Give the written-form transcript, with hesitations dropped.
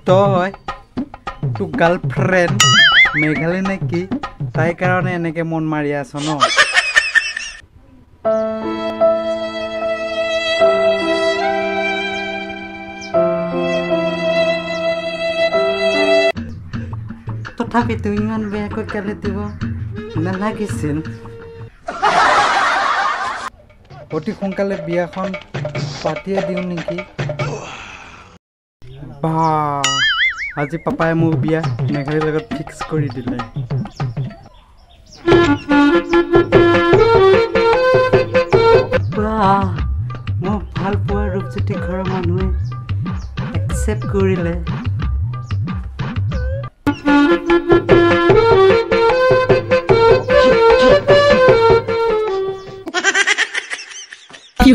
তই তোৰ গাৰ্লফ্ৰেণ্ড মেঘালী নেকি তাই কাৰণে এনেকে মন মাৰি আছ ন তথাপিতো ইমান বেয়াকৈ গালি দিব নালাগিছিল অতি সোনকালে বিয়াখন পাতিয়ে দিওঁ নেকি বা আজি পাপাই মোৰ বিয়া মেঘালীৰ লগত ফিক্স কৰি দিলে মোক ভাল পোৱা ৰূপজ্যোতি ঘৰৰ মানুহে একচেপ্ট কৰিলে কি